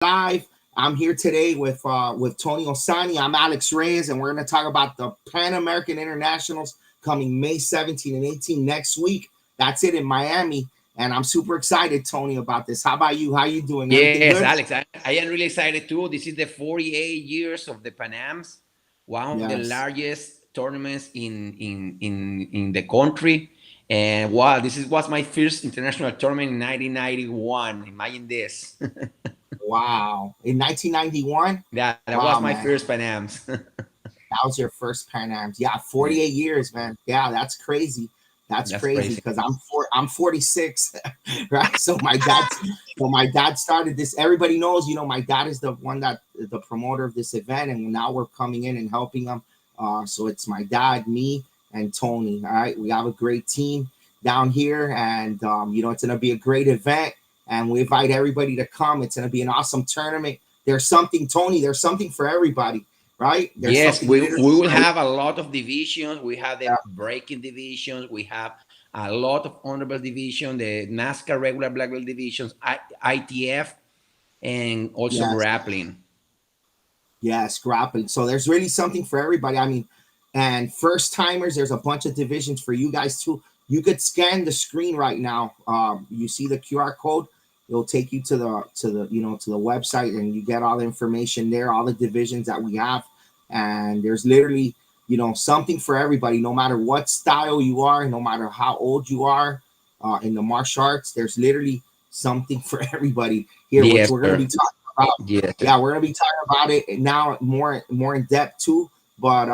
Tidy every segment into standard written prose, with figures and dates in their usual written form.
live. I'm here today with Tony Osani. I'm Alex Reyes, and we're going to talk about the Pan American Internationals coming May 17 and 18 next week. That's it in Miami, and I'm super excited, Tony, about this. How about you? How you doing? Everything Yes, good? Alex, I am really excited too. This is the 48 years of the Pan Ams, one of the Yes. largest tournaments in the country. And wow, was my first international tournament in 1991. Imagine this. Wow. In 1991? That was Wow, my man. first Pan Ams. That was your first Pan Am's. Yeah, Yeah, 48 years, man. Yeah, that's crazy. That's that's crazy crazy. because I'm 46, right? So my dad started this. Everybody knows, my dad is the one that the promoter of this event, and now we're coming in and helping him. So it's my dad, me, and Tony. All right, we have a great team down here, and it's gonna be a great event, and we invite everybody to come. It's gonna be an awesome tournament. There's something, Tony. There's something for everybody, right? There's Yes, something we literally. will have a lot of divisions. We have the breaking divisions. We have a lot of honorable division, the NASCAR regular black belt divisions, ITF, and also Yes, grappling. yes, grappling. So there's really something for everybody. I mean, and first timers, there's a bunch of divisions for you guys too. You could scan the screen right now. You see the QR code. It'll take you to the website, and you get all the information there, all the divisions that we have, and there's literally something for everybody, no matter what style you are, no matter how old you are in the martial arts. There's literally something for everybody here, which Yes, we're going to be sir. talking about. Yes, sir. Yeah, we're gonna be talking about it now more in depth too. But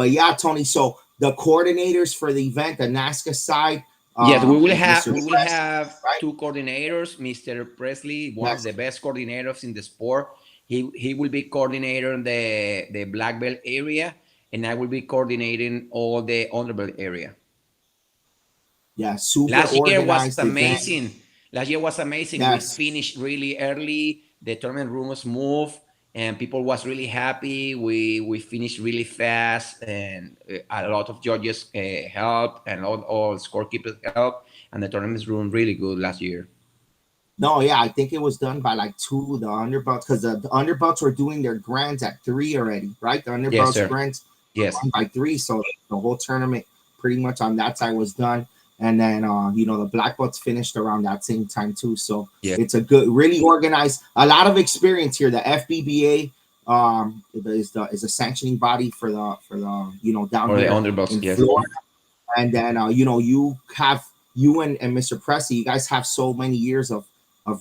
yeah, Tony. So the coordinators for the event, the NASCAR side, Yes, is Mr. we will Press, have right? two coordinators. Mr. Presley, one of Yes, the best coordinators in the sport. He will be coordinating the black belt area, and I will be coordinating all the underbelt area. yeah, super Last year was organized event. amazing. Last year was amazing. We Yes, finished really early. The tournament room was moved, and people was really happy. We finished really fast, and a lot of judges helped, and all scorekeepers helped, and the tournament room really good last year. no, yeah, I think it was done by like two the underbelts because the underbelts were doing their grands at three already, right? The Yes, underbelts sir. grands were Yes. done by three, so the whole tournament pretty much on that side was done. And then the black belts finished around that same time too. So Yeah. it's a good, really organized, a lot of experience here. The FBBA is a sanctioning body for the down For the here underdogs. in Yes. Florida. And then you and Mr. Pressy, you guys have so many years of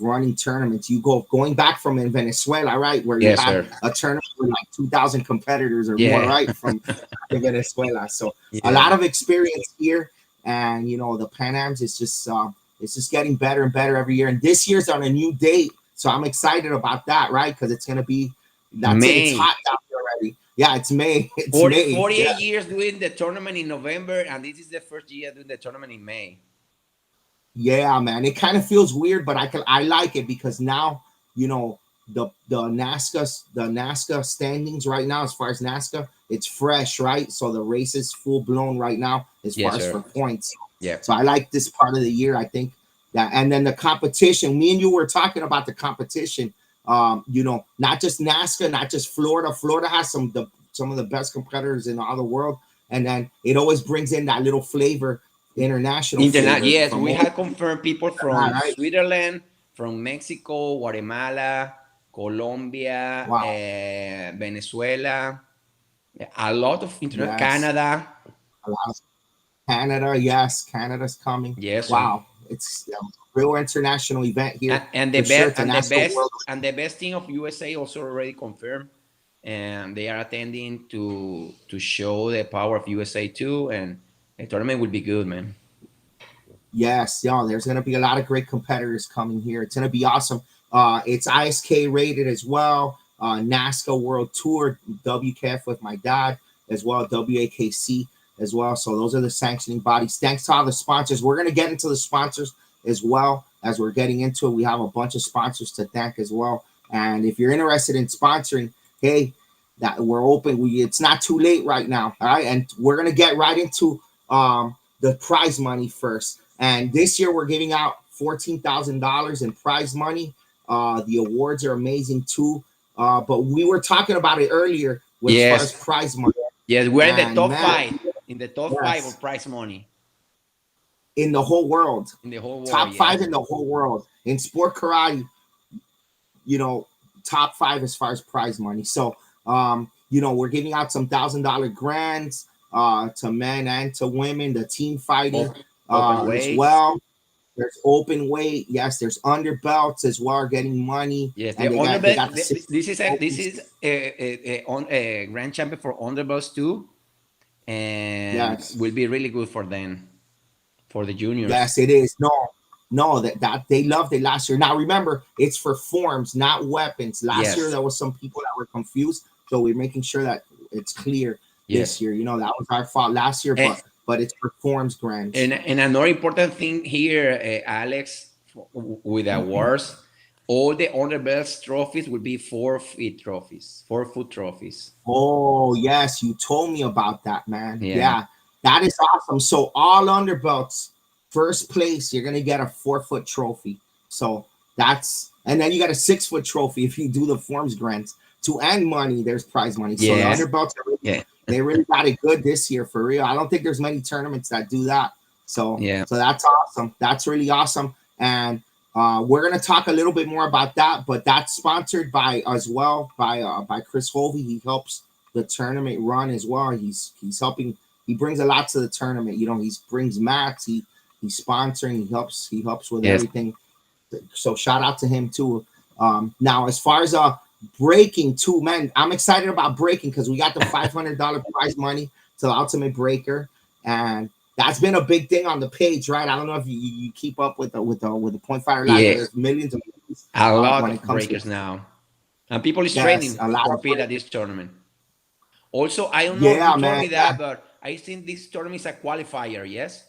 running tournaments. You going back from in Venezuela, right, where you Yes, had sir. a tournament with like 2,000 competitors or more, Yeah. right, from Venezuela. So a Yeah. lot of experience here, and the Pan Am's is just it's just getting better and better every year. And this year's on a new date, so I'm excited about that, right? Because it's gonna be that's it. It's May. hot out there already. Yeah, it's May. It's 40, May. Yeah. 48 years doing the tournament in November, and this is the first year doing the tournament in May. Yeah, man. It kind of feels weird, but I like it because now, the NASCAR standings right now, as far as NASCAR, it's fresh, right? So the race is full blown right now as Yes, far as sir. for points. Yeah. So I like this part of the year. I think that, and then the competition. Me and you were talking about the competition. Not just NASCAR, not just Florida. Florida has some of the best competitors in all the world, and then it always brings in that little flavor, international Internet. flavor Yes, from we all had confirmed people from right. Switzerland, from Mexico, Guatemala, Colombia, Wow. Venezuela, a lot of internet. Yes. Canada. A lot of Canada. Yes. Canada's coming. Yes, sir. Wow. It's a real international event here And the for sure. best It's a NASCAR world. and the best team of USA also already confirmed, and they are attending to show the power of USA too, and the tournament will be good, man. Yes. Yeah. There's going to be a lot of great competitors coming here. It's going to be awesome. It's ISK rated as well. NASCAR World Tour, WKF with my dad as well, WAKC as well. So those are the sanctioning bodies. Thanks to all the sponsors. We're going to get into the sponsors as well as we're getting into it. We have a bunch of sponsors to thank as well. And if you're interested in sponsoring, hey, that we're open. It's not too late right now. All right. And we're going to get right into the prize money first. And this year we're giving out $14,000 in prize money. The awards are amazing too. But we were talking about it earlier with as far as Yes. prize money. Yes, we're in the And top man, five. In the top five of yes, prize money in the whole world, in the whole world. top five Yes. in the whole world in sport karate. You know, top five as far as prize money. So, we're giving out some $1,000 grants to men and to women. The team fighting Open as weights. well. There's open weight. Yes, there's underbelts as well, getting money, Yes, the and they got underbelt. the six This opens. is a grand champion for underbelts too, and Yes, will be really good for them for the juniors. yes, it is. No, no, that they loved it last year. Now remember, it's for forms, not weapons. Last year Yes, there was some people that were confused, so we're making sure that it's clear this yes, year. That was our fault last year, and but it's for forms grants. and another important thing here, Alex, with awards, all the underbelts trophies will be 4 feet trophies, 4 foot trophies. Oh yes, you told me about that, man. Yeah. Yeah, that is awesome. So all underbelts, first place, you're gonna get a 4 foot trophy. So that's and then you got a 6 foot trophy if you do the forms grants. To end money, there's prize money. So the Yeah. underbelts Yeah. they really got it good this year for real. I don't think there's many tournaments that do that. So Yeah. so that's awesome. That's really awesome. And we're gonna talk a little bit more about that, but that's sponsored by as well by Chris Hovey. He helps the tournament run as well. He's helping. He brings a lot to the tournament. He brings mats. He's sponsoring. He helps with Yes. everything. So shout out to him too. Now as far as breaking too, man, I'm excited about breaking because we got the $500 prize money to the Ultimate Breaker, and that's been a big thing on the page, right? I don't know if you keep up with the point fighter live, but Yeah. there's millions of views, A lot when of it comes to breakers now, and people is yes, training a to lot of compete at this tournament. Also, I don't know if you yeah, told man, me yeah, that, but I think this tournament is a qualifier. Yes.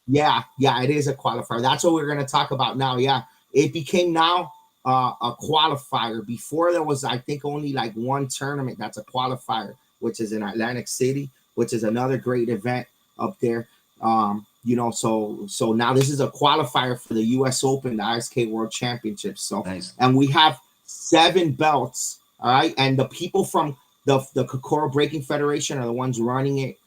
yeah, it is a qualifier. That's what we're gonna talk about now. Yeah, it became now a qualifier. Before there was, I think, only like one tournament that's a qualifier, which is in Atlantic City, which is another great event up there. So now this is a qualifier for the U.S. Open, the ISK World Championships. So, Nice. and we have 7 belts. All right, and the people from the Kokoro Breaking Federation are the ones running it.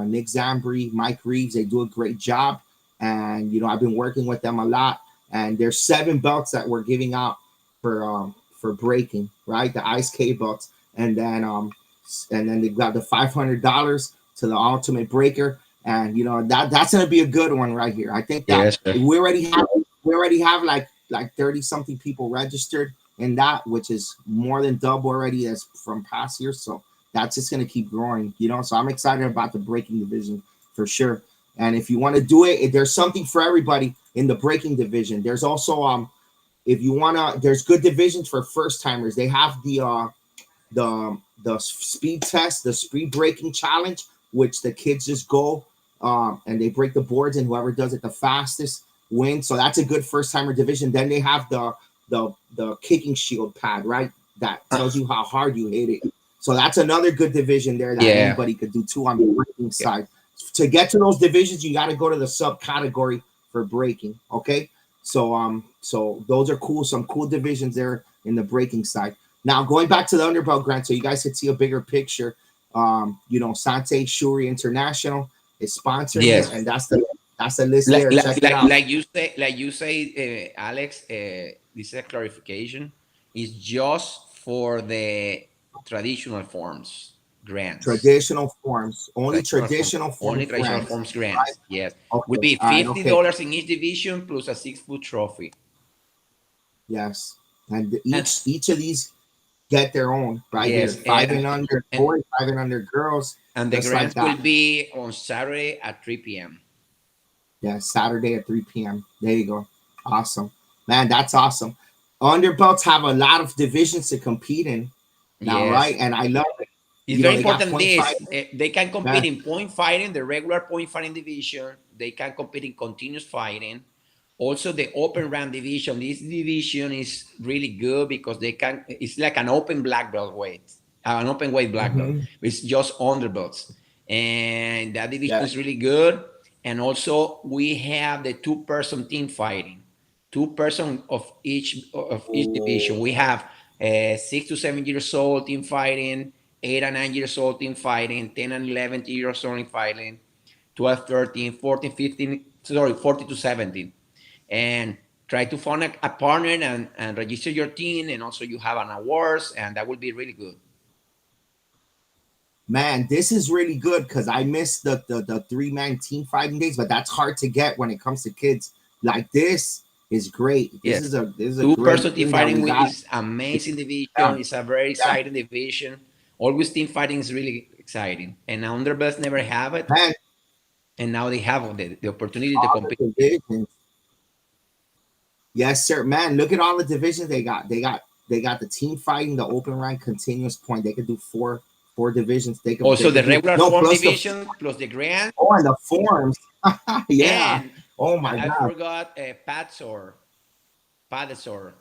Nick Zambri, Mike Reeves, they do a great job, and I've been working with them a lot. And there's 7 belts that we're giving out for breaking, right? The ISK belts, and then they've got the $500 to the Ultimate Breaker, and that's gonna be a good one right here. I think that Yes. Sir. we already have like 30 something people registered in that, which is more than double already as from past years. So that's just gonna keep growing. So I'm excited about the breaking division for sure. And if you want to do it, there's something for everybody in the breaking division. There's also if you wanna, there's good divisions for first timers. They have the speed test, the speed breaking challenge, which the kids just go and they break the boards, and whoever does it the fastest wins. So that's a good first timer division. Then they have the kicking shield pad, right? That tells you how hard you hit it. So that's another good division there that Yeah. anybody could do too on the breaking side. To get to those divisions, you got to go to the subcategory for breaking. Okay. So those are cool, some cool divisions there in the breaking side. Now going back to the underbelt grant, so you guys can see a bigger picture. Sante Shuri International is sponsoring it, Yes. and that's the list Like there. like Check it like, out. like you say, Alex. This is a clarification. It's just for the traditional forms grants. Traditional forms, only Traditional forms. traditional Only forms traditional grants, forms right? grants. Yes. Would Okay, be all right, okay, $50 in each division plus a 6 foot trophy. yes, and And each of these get their own right here. yes, 5 and under and boys, 5 and under girls, and the just like grants will that. be on Saturday at 3 p.m. Yeah, Saturday at 3 p.m. There you go. Awesome, man. That's awesome. Underbelts have a lot of divisions to compete in now, right? Yes. And I love it. It's very They got important point five. this. They can compete Yeah, in point fighting, the regular point fighting division. They can compete in continuous fighting. Also, the open round division. This division is really good because it's like an open black belt weight, an open weight black belt. hmm, It's just underbelts. And that division yeah, is really good. And also, we have the two-person team fighting. 2 person of each division. We Oh, have 6 to 7 years old team fighting, 8 and 9 years old team fighting, 10 and 11 years old in fighting, 12, 13, 14, 15, sorry, 40 to 17. And try to find a partner and register your team. And also you have an awards, and that will be really good. man, this is really good because I missed the 3-man team fighting days, but that's hard to get when it comes to kids. Like this is great. This Yes. is a Two great person team thing that fighting we got. is amazing Yeah, division. It's a very yeah, exciting division. Always team fighting is really exciting. And underbelts never have it. man, And now they have the opportunity to all compete. the divisions. Yes, sir. Man, look at all the divisions they got. They got the team fighting, the open rank, continuous point. They could do four divisions. They Also the could do regular no form plus the division plus the grand. and the forms. Yeah. And Oh my I god. forgot Padsor.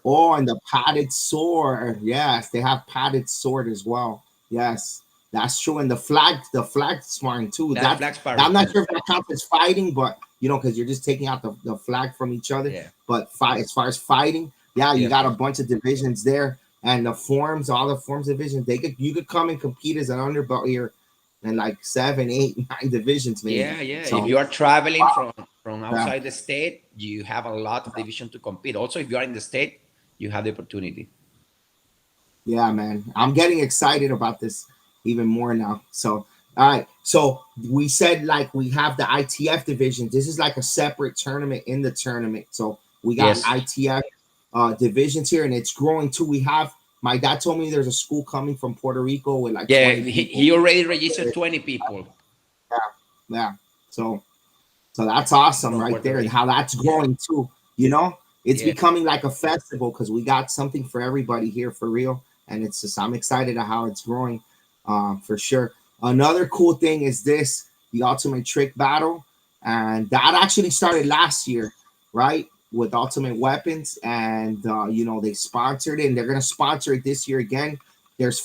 Oh, and the padded sword. Yes, they have padded sword as well. Yes, that's true. And the flag sparring too. That That flag sparring I'm not too. sure if that counts as fighting, but because you're just taking out the flag from each other. Yeah. But as far as fighting, yeah, you Yes. got a bunch of divisions there, and the forms, all the forms divisions. You could come and compete as an underbelt here, in like 7, 8, 9 divisions maybe. Yeah, yeah. If So you are traveling from yeah, outside the state, you have a lot of division to compete. Also, if you are in the state, you have the opportunity. yeah, man. I'm getting excited about this even more now. So, all right. So we said like we have the ITF division. This is like a separate tournament in the tournament. So we got Yes. ITF divisions here, and it's growing too. We have my dad told me there's a school coming from Puerto Rico with like Yeah, 20 people. he already registered 20 people Yeah, yeah. So that's awesome from right Puerto there, and Rico. how that's Yeah, growing too. You know, it's yeah, becoming like a festival because we got something for everybody here for real, and it's just I'm excited at how it's growing, for sure. Another cool thing is the Ultimate Trick Battle, and that actually started last year, right? With Ultimate Weapons, and they sponsored it, and they're gonna sponsor it this year again. There's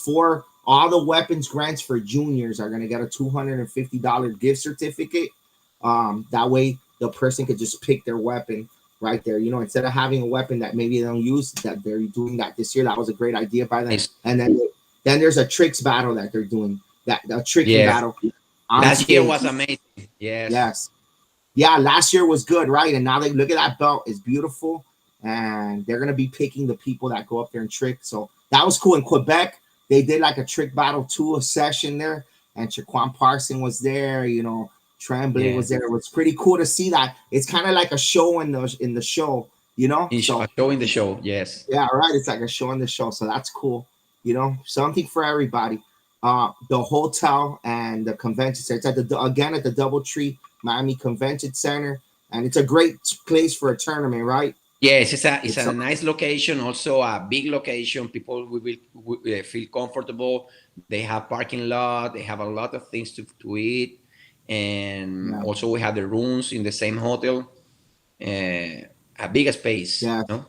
all the weapons grants for juniors are gonna get a $250 gift certificate. That way the person could just pick their weapon right there. Instead of having a weapon that maybe they don't use, that they're doing that this year. That was a great idea by them. nice. And then there's a tricks battle that they're doing. That a tricking Yeah. battle on Last year stage. was amazing. Yes. Yes. Yeah, last year was good, right? And now they look at that belt, it's beautiful. And they're gonna be picking the people that go up there and trick. So that was cool. In Quebec, they did like a trick battle too, a session there, and Shaquan Parson was there, Tremblay Yeah. was there. It was pretty cool to see that. It's kind of like a show in the show. So Showing the show. Yes. yeah, right. It's like a show in the show. So that's cool. Something for everybody. The hotel and the convention center. It's at the DoubleTree Miami Convention Center, and it's a great place for a tournament, right? Yes, it's It's a nice location, also a big location. People will feel comfortable. They have parking lot. They have a lot of things to eat, and yeah, also we have the rooms in the same hotel. A bigger space, yeah, no?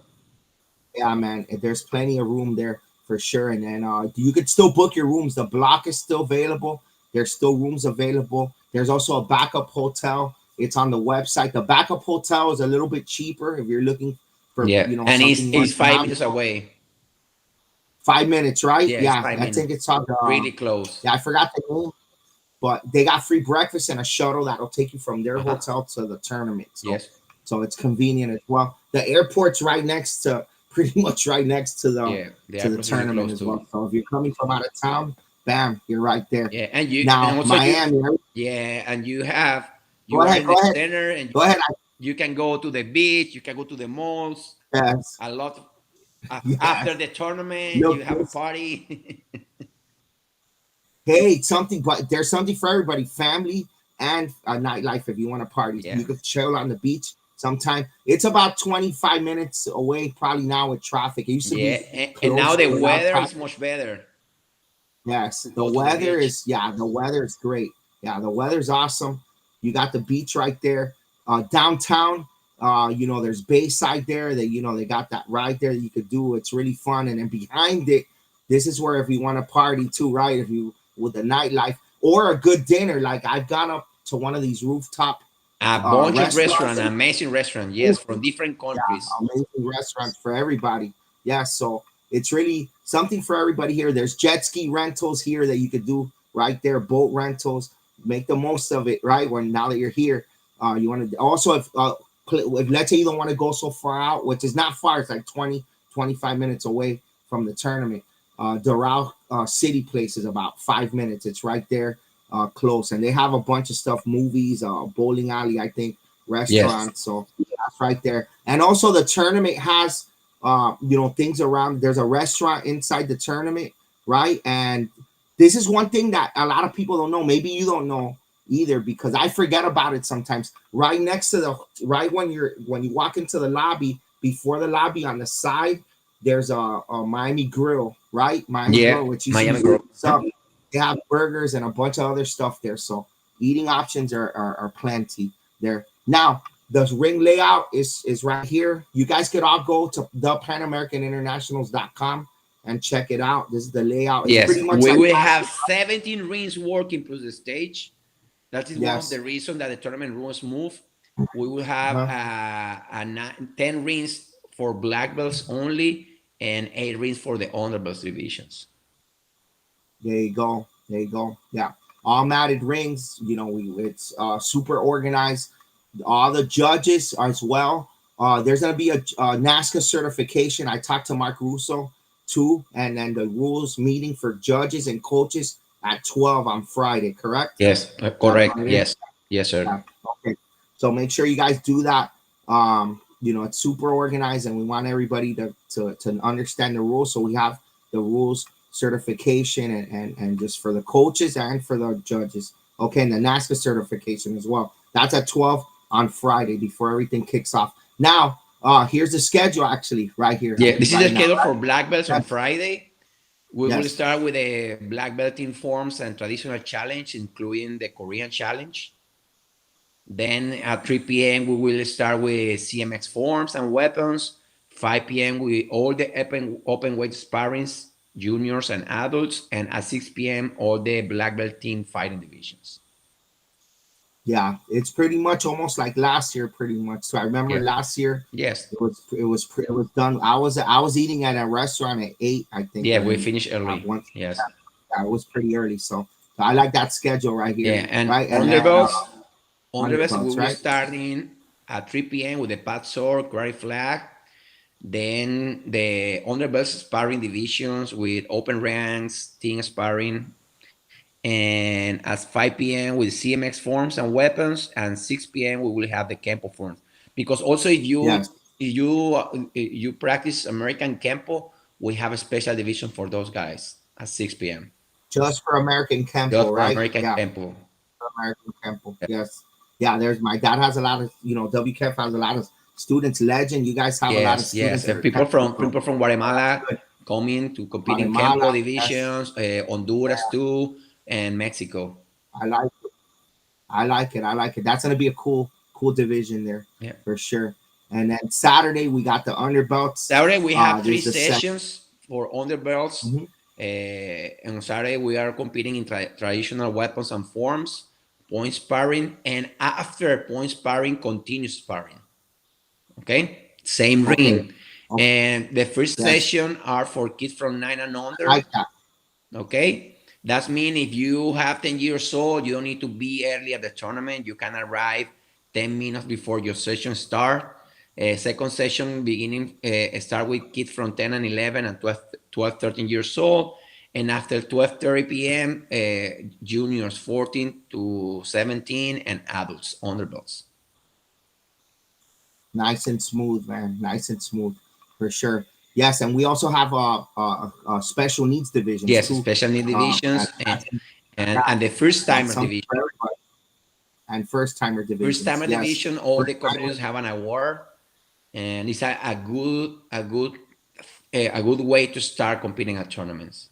yeah, man. There's plenty of room there for sure, and then you could still book your rooms. The block is still available. There's still rooms available. There's also a backup hotel. It's on the website. The backup hotel is a little bit cheaper if you're looking for Yeah, and something more it's 5 minutes economical. away. 5 minutes, right? Yeah, it's Yeah, five I think minutes. it's on. Really close. Yeah, I forgot the name, but they got free breakfast and a shuttle that'll take you from their Uh-huh. hotel to the tournament. So, Yes. so it's convenient as well. The airport's pretty much right next to the Yeah, the to the airport is really tournament close as too. well. So if you're coming from out of town, bam, you're right there. Yeah, and Now also Miami, right? yeah, and Go you are ahead, in go the ahead, center, and go ahead. you can go to the beach, you can go to the malls. Yes, A lot of, after yes. the tournament, you Look, have a party. hey, something, but there's something for everybody. Family and nightlife. If you want to party, Yeah, you could chill on the beach sometime. It's about 25 minutes away, probably now with traffic. It used to yeah, be and now closer the without weather is traffic. much better Yes, to the go to the weather beach. is yeah, the weather is great. Yeah, the weather's awesome. You got the beach right there. Downtown, there's Bayside there. They got that ride there that you could do. It's really fun. And then behind it, this is where if you want to party too, right? If you with the nightlife or a good dinner, like I've gone up to one of these rooftop A bunch of restaurants. restaurant, amazing restaurant, yes, from different countries. Amazing restaurants for everybody. Yeah, so it's really something for everybody here. There's jet ski rentals here that you could do right there, boat rentals. Make the most of it, right? When now that you're here, you want to also if let's say you don't want to go so far out, which is not far, it's like 20, 25 minutes away from the tournament. Doral City Place is about 5 minutes. It's right there, close, and they have a bunch of stuff, movies, bowling alley, I think, Yes, restaurants. So that's right there. And also the tournament has things around. There's a restaurant inside the tournament, right? And this is one thing that a lot of people don't know. Maybe you don't know either, because I forget about it sometimes. Right next to the right when you walk into the lobby, before the lobby on the side, there's a Miami Grill, right? Miami yeah, Grill, which you Miami see Group. some. They have burgers and a bunch of other stuff there. So eating options are plenty there. Now, the ring layout is right here. You guys could all go to thepanamericaninternationals.com and check it out. This is the layout. It's Yes, pretty much we like will have 17 rings working plus the stage. That is one of yes. the reasons that the tournament rules move. We will have Uh-huh. 10 rings for black belts only and 8 rings for the underbelts divisions. There you go. There you go. Yeah. All matted rings. It's super organized. All the judges as well. There's gonna be a NASCA certification. I talked to Mark Russo too, and then the rules meeting for judges and coaches at 12 on Friday. Correct? Yes, That's correct. what it is. Yes, yes, sir. Yeah. Okay. So make sure you guys do that. It's super organized, and we want everybody to understand the rules. So we have the rules certification and just for the coaches and for the judges. Okay, and the NASCA certification as well. That's at 12 on Friday before everything kicks off. Now, here's the schedule actually right here. Yeah, this is the Right now. schedule for black belts on Yes. Friday. We will Yes. start with the black belt in forms and traditional challenge, including the Korean challenge. Then at 3 p.m., we will start with CMX forms and weapons. 5 p.m., with all the open weight sparrings, juniors and adults. And at 6 p.m., all the black belt team fighting divisions. Yeah, it's pretty much almost like last year, pretty much. So I remember Yeah. last year Yes. it was done. I was eating at a restaurant at 8, I think, Yeah, and we then finish early. once Yes. yeah, it was pretty early. So I like that schedule right here, Yeah. And right? And then underbelts, we underbelts, will right? start in at 3 p.m. with the Pat Sword, Karate Flag. Then the underbelts sparring divisions with open ranks, team sparring, and at 5 p.m. with CMX forms and weapons, and 6 p.m. we will have the Kempo forms. Because also Yes, if you practice American Kempo, we have a special division for those guys at 6 p.m. just for American just Kempo, for right? American Yeah, Kempo. for American Kempo. Yes, yeah. There's my dad has a lot of WKF has a lot of students. Legend, you guys have a lot of Yes, yes. students that are People Kempo from from Guatemala coming to compete in Kempo Guatemala. Yes, divisions, Honduras too, and Mexico. I like I like it. I like it. That's gonna be a cool division there Yeah. for sure. And then Saturday we got the underbelts. Saturday we have three There's the second. sessions for underbelts. Mhm. On Saturday we are competing in traditional weapons and forms, point sparring, and after point sparring, continuous sparring. Okay, same Okay. ring. Okay. And the first Yes. session are for kids from 9 and I under. like that. Okay, that means if you have 10 years old, you don't need to be early at the tournament. You can arrive 10 minutes before your session start. Second session beginning start with kids from 10 and 11 and 12 13 years old. And after 12:30 p.m., juniors 14 to 17 and adults underbelts. Nice and smooth, man. Nice and smooth for sure. Yes, and we also have special needs divisions Yes, too. special need That, divisions that's and the first that's timer something division. for everybody. And first timer First divisions. timer Yes. division, all the First competitors timer. have an award, and it's a good way to start competing at tournaments.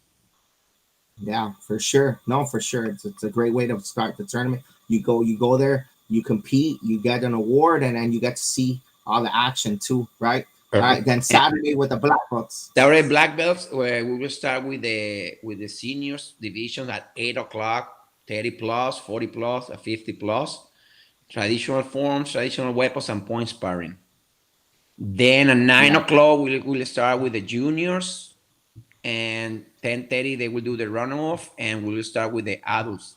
Yeah, for sure. No, for sure. It's a great way to start the tournament. You go there, you compete, you get an award, and then you get to see all the action too, right? All right. Perfect. Then And Saturday with the black books. Saturday black belts, where we will start with the seniors divisions at 8 o'clock, 30 plus, 40 plus, 50 plus. traditional forms, traditional weapons, and point sparring. Then at 9 Yeah. o'clock, we'll start with the juniors, and 10:30 they will do the runoff, and we'll start with the adults.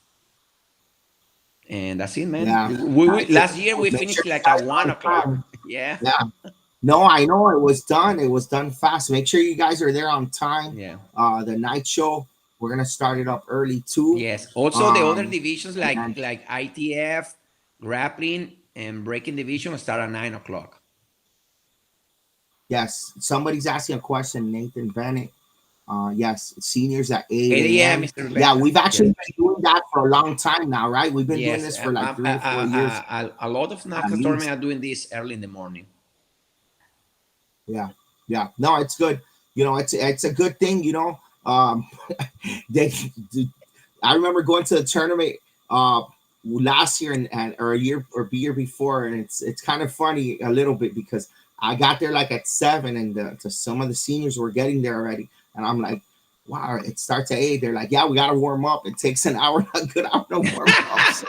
And that's it, man. Yeah. We That's it. last year we Make sure finished you like at guys are 1 on o'clock. time. Yeah, Yeah. No, I know it was done. It was done fast. Make sure you guys are there on time. yeah. The night show, we're gonna start it up early too. Yes. Also, the other Um, divisions and like ITF, grappling, and breaking division start at 9 o'clock. yes, somebody's asking a question. Nathan Bennett. Yes, seniors at 8 8 a.m. a.m. Mr. Yeah, we've actually Yes. been doing that for a long time now, right? We've been doing Yes. this for like 3 or 4 years A lot of at NASCAR least. tournaments are doing this early in the morning. Yeah, yeah. No, it's good. It's a good thing. They, I remember going to the tournament last year and or a year or the year before, and it's kind of funny a little bit because I got there like at 7, and some of the seniors were getting there already, and I'm like, wow, it starts at 8. They're like, yeah, we got to warm up. It takes an hour, a good hour to warm up. So,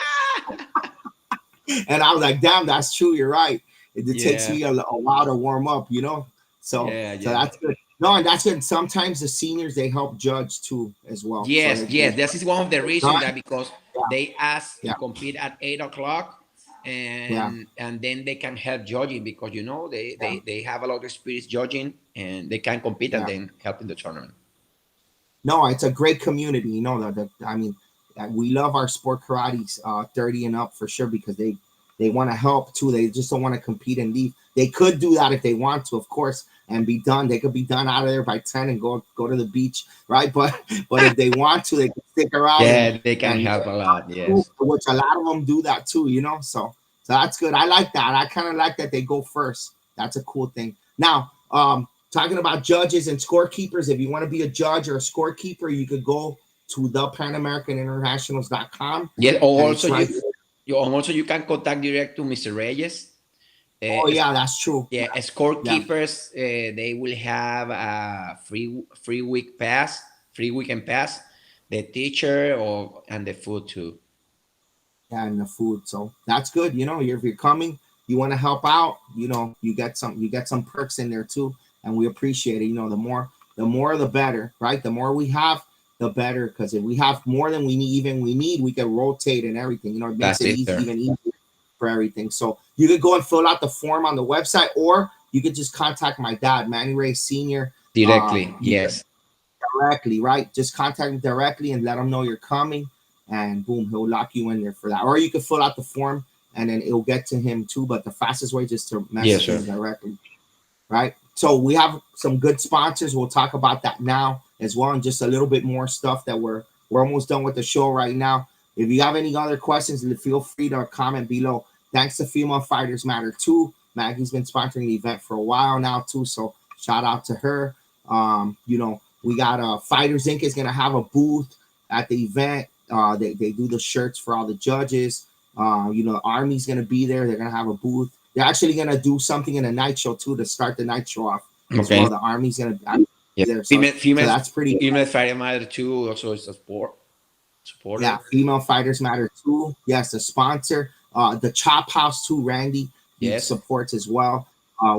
and I was like, damn, that's true. You're right. It takes Yeah. me a while to warm up. So Yeah. so Yeah. that's good. No, and that's good. Sometimes the seniors they help judge too as well. So Yes, yes. This is one of the reasons done. that because Yeah, they ask to yeah, compete at 8 o'clock, yeah, and then they can help judging because they yeah, they they have a lot of experience judging and they can compete and yeah. then help in the tournament. No, it's a great community. I mean, we love our sport karates 30 and up for sure because they want to help too. They just don't want to compete and leave. They could do that if they want to, of course, and be done. They could be done out of there by 10 and go to the beach, right? But if they want to, they can stick around Yeah, they can and help a lot. Yes. which a lot of them do that too. So that's good. I like that. I kind of like that they go first. That's a cool thing. Now, talking about judges and scorekeepers, if you want to be a judge or a scorekeeper, you could go to the PanAmericanInternationals.com, Yeah. Or and it's also right there. you can contact direct to Mr. Reyes. Oh Uh, yeah, that's true. yeah, Yeah, scorekeepers. They will have a free weekend pass, the teacher or and the food too. yeah, and the food. So that's good. If you're coming, you want to help out. You get some perks in there too, and we appreciate it. The more the better, right? The more we have, the better. Because if we have more than we need, we can rotate and everything. It makes That's it it, easy, sir. even easier for everything. So you could go and fill out the form on the website, or you could just contact my dad, Manny Ray Senior. Directly. You can Yes. directly, right? Just contact him directly and let him know you're coming, and boom, he'll lock you in there for that. Or you can fill out the form and then it'll get to him too. But the fastest way just to Yes, message sir. him directly, right? So we have some good sponsors. We'll talk about that now as well, and just a little bit more stuff that we're almost done with the show right now. If you have any other questions, feel free to comment below. Thanks to Female Fighters Matter too. Maggie's been sponsoring the event for a while now too, so shout out to her. We got Fighters Inc. is gonna have a booth at the event. They do the shirts for all the judges. Army's gonna be there. They're gonna have a booth. They're actually gonna do something in a night show too to start the night show off as Okay. well. The Army's gonna Yeah. be there, so Female that's pretty. female fighter matter too. Also, is a supporter. Yeah, Female Fighters Matter too. Yes, a sponsor. The Chop House too, Randy. He Yes. supports as well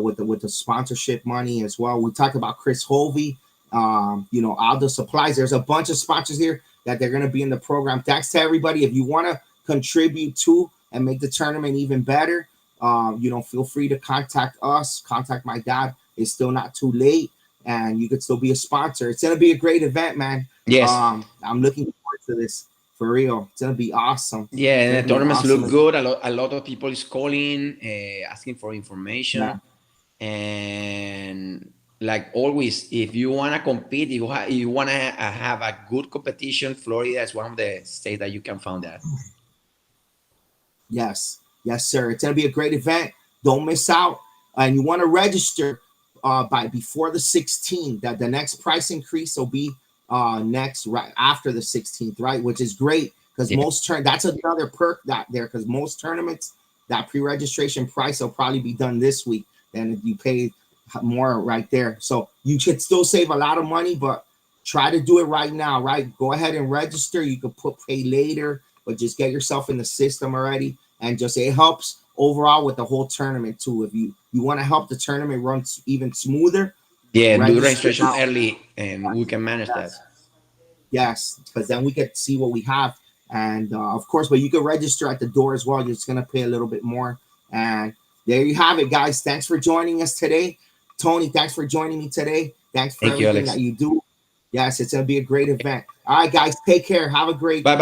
with the sponsorship money as well. We talked about Chris Hovey. Aldo Supplies. There's a bunch of sponsors here that they're going to be in the program. Thanks to everybody. If you want to contribute to and make the tournament even better, feel free to contact us. Contact my dad. It's still not too late, and you could still be a sponsor. It's going to be a great event, man. Yes. I'm looking forward to this. For real, it's gonna be awesome. Yeah, It's and gonna the be an tournaments awesome look good. A lot of people is calling, asking for yeah. information, and like always, if you wanna compete, you wanna have a good competition, Florida is one of the states that you can find that. Yes, yes, sir. It's gonna be a great event. Don't miss out. And you want to register by before the 16th. That the next price increase will be next right after the 16th, right? Which is great because Yeah, that's another perk that there because most tournaments that pre-registration price will probably be done this week. Then you pay more right there, so you should still save a lot of money, but try to do it right now, right? Go ahead and register. You can pay later, but just get yourself in the system already. and just it helps overall with the whole tournament too. If you want to help the tournament run even smoother, Yeah, do register registration now. early, and we can manage that. Yes, because then we get to see what we have, and of course, but you can register at the door as well. You're just gonna pay a little bit more, and there you have it, guys. Thanks for joining us today, Tony. Thanks for joining me today. Thanks for Thank you, everything Alex. that you do. Yes, it's gonna be a great event. All right, guys, take care. Have a great Bye bye.